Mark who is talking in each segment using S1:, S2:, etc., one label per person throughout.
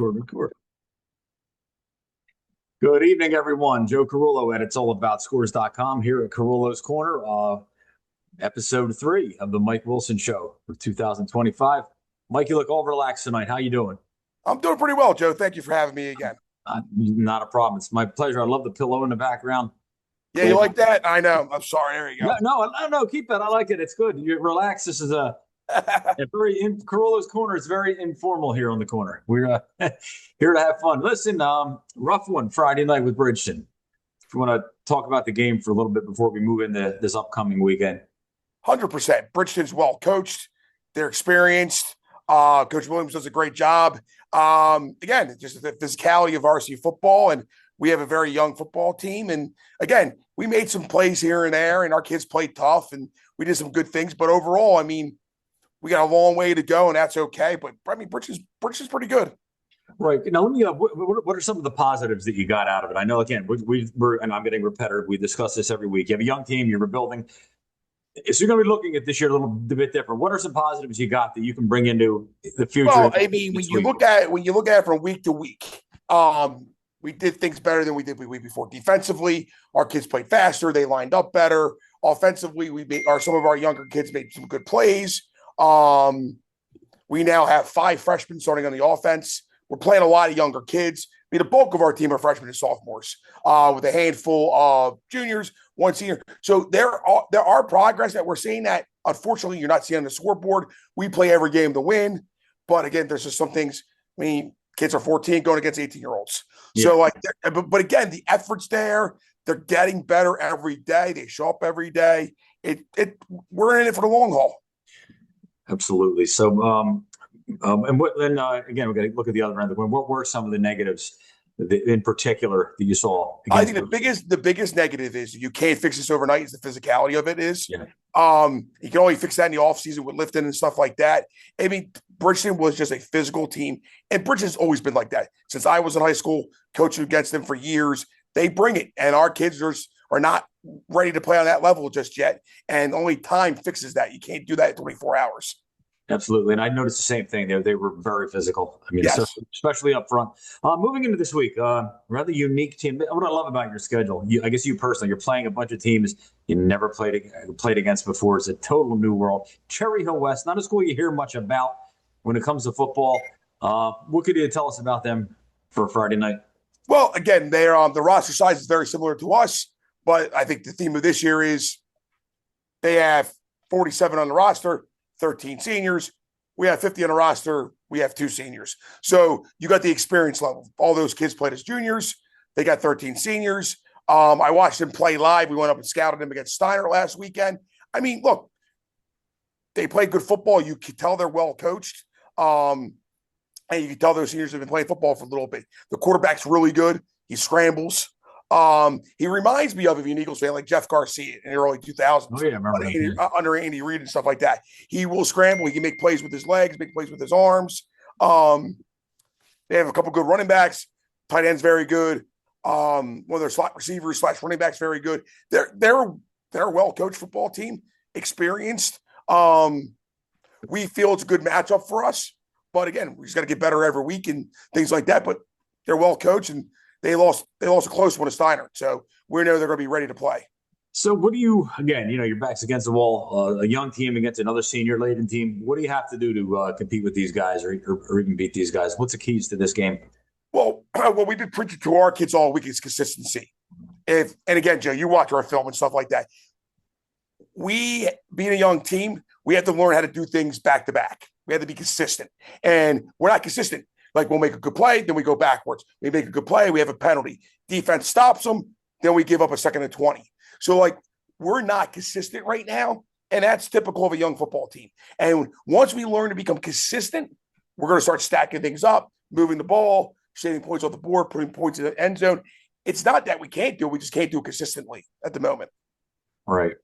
S1: Record. Good evening, everyone. Joe Carullo at it'sallaboutScores.com here at Carullo's Corner, episode 3 of the Mike Wilson Show for 2025. Mike, you look all relaxed tonight. How you doing?
S2: I'm doing pretty well, Joe. Thank you for having me again.
S1: Not a problem. It's my pleasure. I love the pillow in the background.
S2: Yeah, you like that? I know. I'm sorry. There you go.
S1: No. Keep it. I like it. It's good. You relax. This is a very Carollo's Corner is very informal here on the corner. We're here to have fun. Listen, rough one Friday night with Bridgeton. If you want to talk about the game for a little bit before we move into this upcoming weekend.
S2: 100%. Bridgeton's well coached. They're experienced. Coach Williams does a great job. Again, just the physicality of varsity football, and we have a very young football team. And again, we made some plays here and there, and our kids played tough, and we did some good things. But overall, I mean, we got a long way to go, and that's okay. But I mean, Bridgeton's pretty good.
S1: Right. Now, let me. What are some of the positives that you got out of it? I know, again, we're and I'm getting repetitive. We discuss this every week. You have a young team. You're rebuilding. So you're going to be looking at this year a little bit different. What are some positives you got that you can bring into the future?
S2: Well, I mean, when you look at it from week to week, we did things better than we did the week before. Defensively, our kids played faster. They lined up better. Offensively, some of our younger kids made some good plays. We now have 5 freshmen starting on the offense. We're playing a lot of younger kids. I mean, the bulk of our team are freshmen and sophomores, with a handful of juniors, 1 senior. So there are progress that we're seeing that, unfortunately, you're not seeing on the scoreboard. We play every game to win. But again, there's just some things. I mean, kids are 14 going against 18-year-olds. Yeah. So, but again, the effort's there. They're getting better every day. They show up every day. We're in it for the long haul.
S1: Absolutely. So, and again, we got to look at the other end of the coin. What were some of the negatives in particular that you saw?
S2: I think the biggest negative is you can't fix this overnight. Is the physicality of it is. Yeah. You can only fix that in the offseason with lifting and stuff like that. I mean, Bridgeton was just a physical team, and Bridgeton's always been like that since I was in high school, coaching against them for years. They bring it, and our kids are not ready to play on that level just yet. And only time fixes that. You can't do that in 24 hours.
S1: Absolutely. And I noticed the same thing. They were very physical. I mean, yes. Especially up front. Moving into this week, rather unique team. What I love about your schedule, I guess you personally, you're playing a bunch of teams you never played against before. It's a total new world. Cherry Hill West, not a school you hear much about when it comes to football. What could you tell us about them for Friday night?
S2: Well, again, the roster size is very similar to us, but I think the theme of this year is they have 47 on the roster, 13 seniors. We have 50 on the roster. We have 2 seniors. So you got the experience level. All those kids played as juniors. They got 13 seniors. I watched them play live. We went up and scouted them against Steiner last weekend. I mean, look, they play good football. You can tell they're well coached. And you can tell those seniors have been playing football for a little bit. The quarterback's really good. He scrambles. He reminds me of, if you're an Eagles fan, like Jeff Garcia in the early 2000s.
S1: Oh, yeah, I remember
S2: under Andy Reid and stuff like that. He will scramble. He can make plays with his legs, make plays with his arms. They have a couple good running backs. Tight end's very good. One of their slot receivers / running backs very good. They're a well-coached football team, experienced. We feel it's a good matchup for us. But again, we just got to get better every week and things like that. But they're well coached, and they lost a close one to Steiner. So we know they're going to be ready to play.
S1: So what do you, again, your back's against the wall, a young team against another senior-laden team. What do you have to do to compete with these guys or even beat these guys? What's the keys to this game?
S2: Well, what we've been preaching to our kids all week is consistency. And again, Joe, you watch our film and stuff like that. We, being a young team, we have to learn how to do things back to back. We have to be consistent. And we're not consistent. Like, we'll make a good play, then we go backwards. We make a good play, we have a penalty. Defense stops them, then we give up a 2nd and 20. So, we're not consistent right now, and that's typical of a young football team. And once we learn to become consistent, we're going to start stacking things up, moving the ball, saving points off the board, putting points in the end zone. It's not that we can't do it. We just can't do it consistently at the moment.
S1: Right.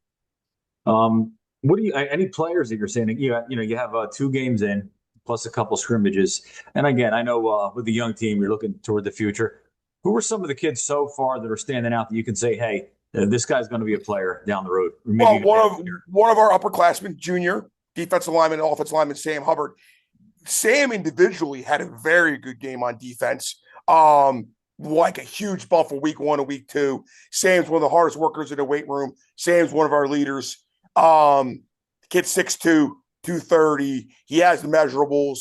S1: What do you? Any players that you're saying? You have 2 games in plus a couple scrimmages, and again, I know with the young team, you're looking toward the future. Who are some of the kids so far that are standing out that you can say, hey, this guy's going to be a player down the road?
S2: Well, one of our upperclassmen, junior defensive lineman and offensive lineman, Sam Hubbard, Sam individually had a very good game on defense. Like a huge bump from week 1 to week 2. Sam's one of the hardest workers in the weight room. Sam's one of our leaders. Kid's 6'2", 230. He has the measurables.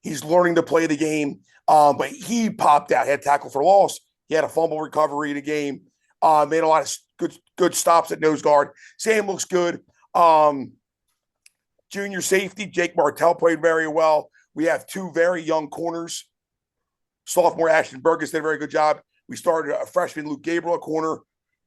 S2: He's learning to play the game. But he popped out. He had tackle for loss. He had a fumble recovery in the game. Made a lot of good stops at nose guard. Sam looks good. Junior safety, Jake Martell played very well. We have 2 very young corners. Sophomore Ashton Burgess did a very good job. We started a freshman Luke Gabriel at corner.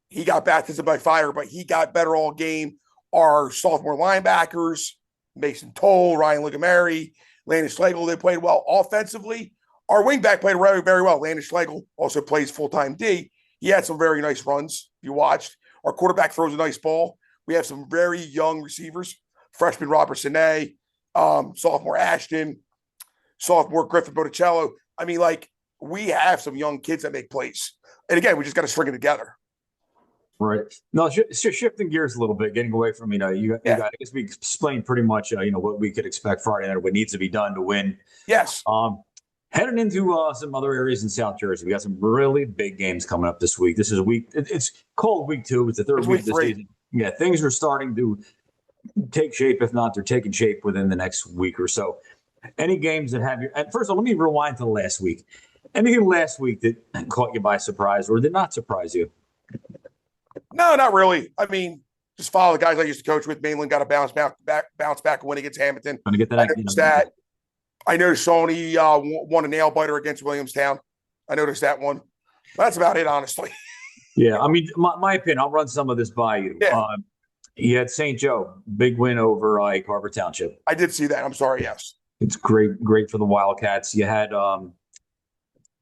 S2: He got baptized by fire, but he got better all game. Our sophomore linebackers, Mason Toll, Ryan Ligamari, Landon Schlegel, they played well. Offensively, our wingback played very, very well. Landon Schlegel also plays full-time D. He had some very nice runs, if you watched. Our quarterback throws a nice ball. We have some very young receivers. Freshman Robert Sine, sophomore Ashton, sophomore Griffin Botticello. I mean, like, we have some young kids that make plays. And again, we just got to string it together.
S1: Right. No, shifting gears a little bit, getting away from, you got, I guess we explained pretty much, what we could expect Friday night, what needs to be done to win.
S2: Yes.
S1: Heading into some other areas in South Jersey, we got some really big games coming up this week. This is it's called week 2. It's the third week of the season. Yeah, things are starting to take shape. If not, they're taking shape within the next week or so. Any games that have you, and first of all, let me rewind to last week. Anything last week that caught you by surprise or did not surprise you?
S2: No, not really. I mean, just follow the guys I used to coach with. Mainland got a bounce back win against Hamilton.
S1: Going to get that.
S2: I noticed Sony won a nail biter against Williamstown. I noticed that one. That's about it, honestly.
S1: Yeah, I mean, my opinion, I'll run some of this by you. Yeah. You had St. Joe, big win over Carver Township.
S2: I did see that. I'm sorry, yes.
S1: It's great for the Wildcats. You had, let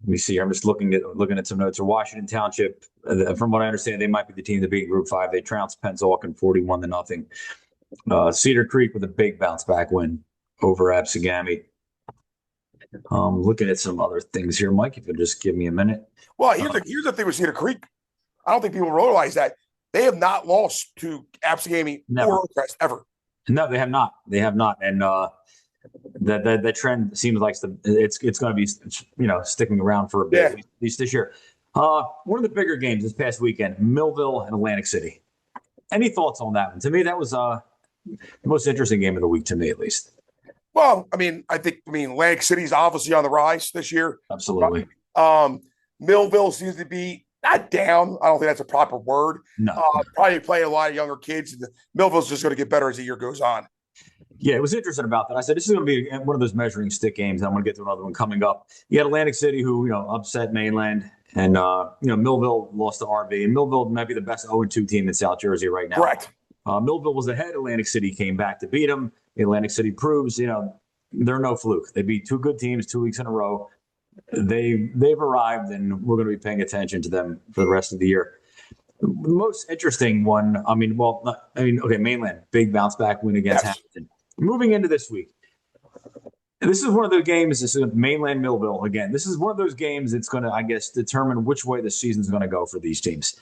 S1: me see, I'm just looking at some notes. Washington Township, from what I understand, they might be the team that beat Group 5. They trounced Pennsauken 41-0. Cedar Creek with a big bounce back win over Absegami. Looking at some other things here, Mike, if you'll just give me a minute.
S2: Well, here's the thing with Cedar Creek. I don't think people realize that they have not lost to Absegami or Oakcrest ever.
S1: No, they have not. They have not. And that trend seems like it's going to be sticking around for a bit, at least this year. One of the bigger games this past weekend, Millville and Atlantic City. Any thoughts on that one? To me, that was the most interesting game of the week, to me at least.
S2: Well, I mean, Atlantic City's obviously on the rise this year.
S1: Absolutely.
S2: Millville seems to be not down. I don't think that's a proper word.
S1: No.
S2: Probably play a lot of younger kids. And Millville's just going to get better as the year goes on.
S1: Yeah, it was interesting about that. I said, this is going to be one of those measuring stick games. I'm going to get to another one coming up. You had Atlantic City, who, upset Mainland. And, Millville lost to RV. And Millville might be the best 0-2 team in South Jersey right now.
S2: Correct.
S1: Millville was ahead. Atlantic City came back to beat them. Atlantic City proves, they're no fluke. They beat 2 good teams 2 weeks in a row. They've arrived, and we're going to be paying attention to them for the rest of the year. The most interesting one, Mainland, big bounce back win against Hamilton. Moving into this week, this is one of the games. This is Mainland Millville again. This is one of those games that's going to, I guess, determine which way the season's going to go for these teams.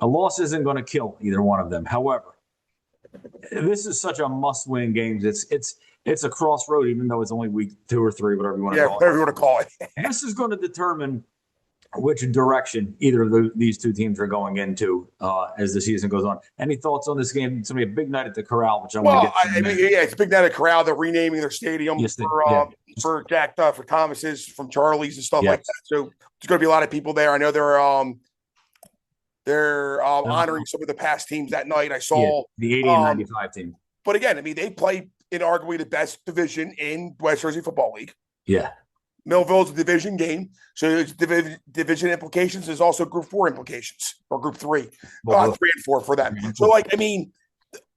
S1: A loss isn't going to kill either one of them. However, this is such a must-win game. It's a crossroad, even though it's only week 2 or 3, whatever you want to call it.
S2: Whatever you want to call it.
S1: This is going to determine which direction either of these 2 teams are going into as the season goes on. Any thoughts on this game? It's going to be a big night at the Corral, which I want to get to.
S2: It's a big night at the Corral. They're renaming their stadium for Jack for Thomas's, from Charlie's and stuff like that. So there's going to be a lot of people there. I know they're honoring some of the past teams that night. I saw
S1: the 80 and 95 team.
S2: But again, they play in arguably the best division in West Jersey Football League.
S1: Yeah.
S2: Millville's a division game, so it's division implications. There's also Group 4 implications, or Group 3, 3 and 4 for them. So, again,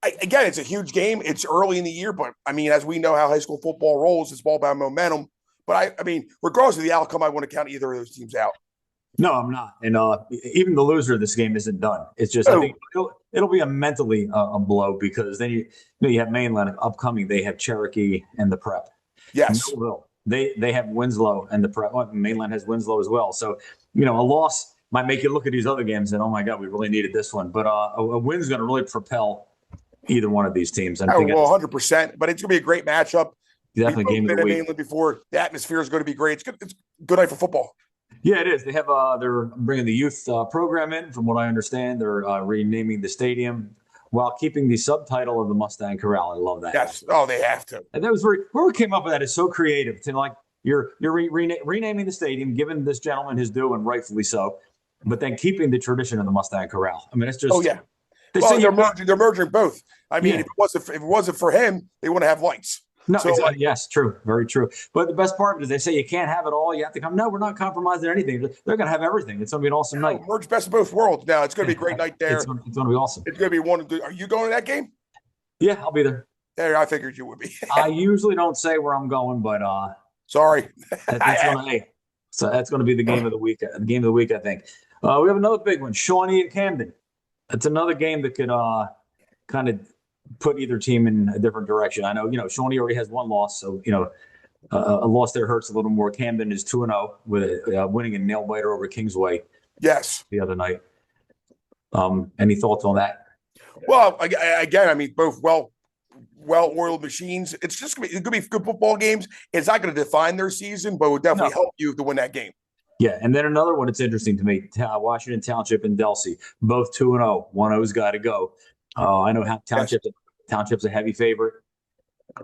S2: it's a huge game. It's early in the year, but as we know how high school football rolls, it's all about momentum. But regardless of the outcome, I wouldn't count either of those teams out.
S1: No, I'm not. And even the loser of this game isn't done. It's just I think it'll be mentally a blow, because then you have Mainland upcoming. They have Cherokee and the Prep.
S2: Yes.
S1: Millville. They have Winslow and the Prep. Mainland has Winslow as well. So, a loss might make you look at these other games and, oh, my God, we really needed this one. But a win's going to really propel either one of these teams.
S2: 100%. But it's going to be a great matchup.
S1: Definitely game of the
S2: Been in
S1: week.
S2: England before. The atmosphere is going to be great. It's good. It's a good night for football.
S1: Yeah, it is. They have they're bringing the youth program in. From what I understand, they're renaming the stadium while keeping the subtitle of the Mustang Corral. I love that.
S2: Yes. Oh, they have to.
S1: And that was whoever came up with that is so creative. To like you're renaming the stadium, giving this gentleman his due, and rightfully so, but then keeping the tradition of the Mustang Corral. I mean, it's just.
S2: Oh yeah.
S1: They
S2: Well,
S1: say
S2: they're merging. They're merging both. I mean,
S1: Yeah.
S2: if it wasn't for him, they wouldn't have lights.
S1: No,
S2: So,
S1: exactly. Yes, true. Very true. But the best part is they say you can't have it all. You have to come. No, we're not compromising anything. They're going to have everything. It's going to be an awesome night.
S2: merge best of both worlds. Now it's going to be a great night there.
S1: It's going to be awesome.
S2: It's going to be one. Are you going to that game?
S1: Yeah, I'll be there.
S2: There, I figured you would be.
S1: I usually don't say where I'm going, but
S2: sorry.
S1: That's going to be the game of the week. The game of the week, I think. We have another big one, Shawnee and Camden. It's another game that could kind of put either team in a different direction. I know, Shawnee already has one loss, so a loss there hurts a little more. Camden is 2-0 with winning a nail biter over Kingsway.
S2: Yes.
S1: The other night. Any thoughts on that?
S2: Well, again, I mean, both well-oiled machines. It's just going to be good football games. It's not going to define their season, but it would definitely help you to win that game.
S1: Yeah, and then another one that's interesting to me, Washington Township and Delsey, both 2-0. 1-0's got to go. I know Township's a heavy favorite.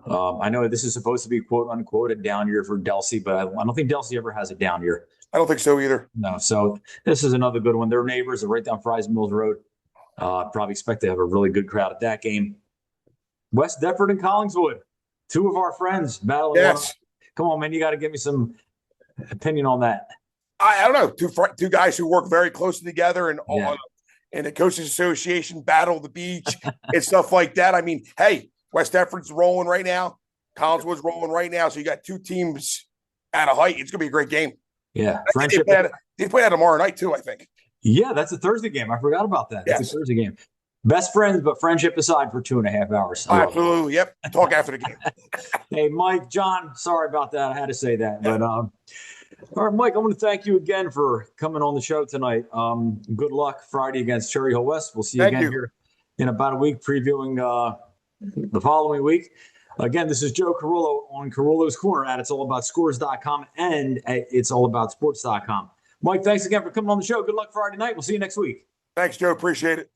S1: I know this is supposed to be quote unquote a down year for Delsey, but I don't think Delsey ever has a down year.
S2: I don't think so either.
S1: No, so this is another good one. Their neighbors are right down Fries Mills Road. Probably expect to have a really good crowd at that game. West Deptford and Collingswood, two of our friends battling.
S2: Yes.
S1: Come on, man, you got to give me some opinion on that.
S2: I don't know. Two guys who work very closely together and in the coaches association battle the beach and stuff like that. I mean, hey, West Deptford's rolling right now. Collingswood's rolling right now. So you got two teams at a height. It's going to be a great game.
S1: Yeah.
S2: They play that tomorrow night too, I think.
S1: Yeah, that's a Thursday game. I forgot about that. That's a Thursday game. Best friends, but friendship aside for 2.5 hours.
S2: Absolutely. Yep. Talk after the game.
S1: Hey, Mike, John, sorry about that. I had to say that. But all right, Mike, I want to thank you again for coming on the show tonight. Good luck Friday against Cherry Hill West. We'll see you again here in about a week, previewing the following week. Again, this is Joe Carullo on Carullo's Corner at it'sallaboutScores.com and at it'sallaboutsports.com. Mike, thanks again for coming on the show. Good luck Friday night. We'll see you next week.
S2: Thanks, Joe. Appreciate it.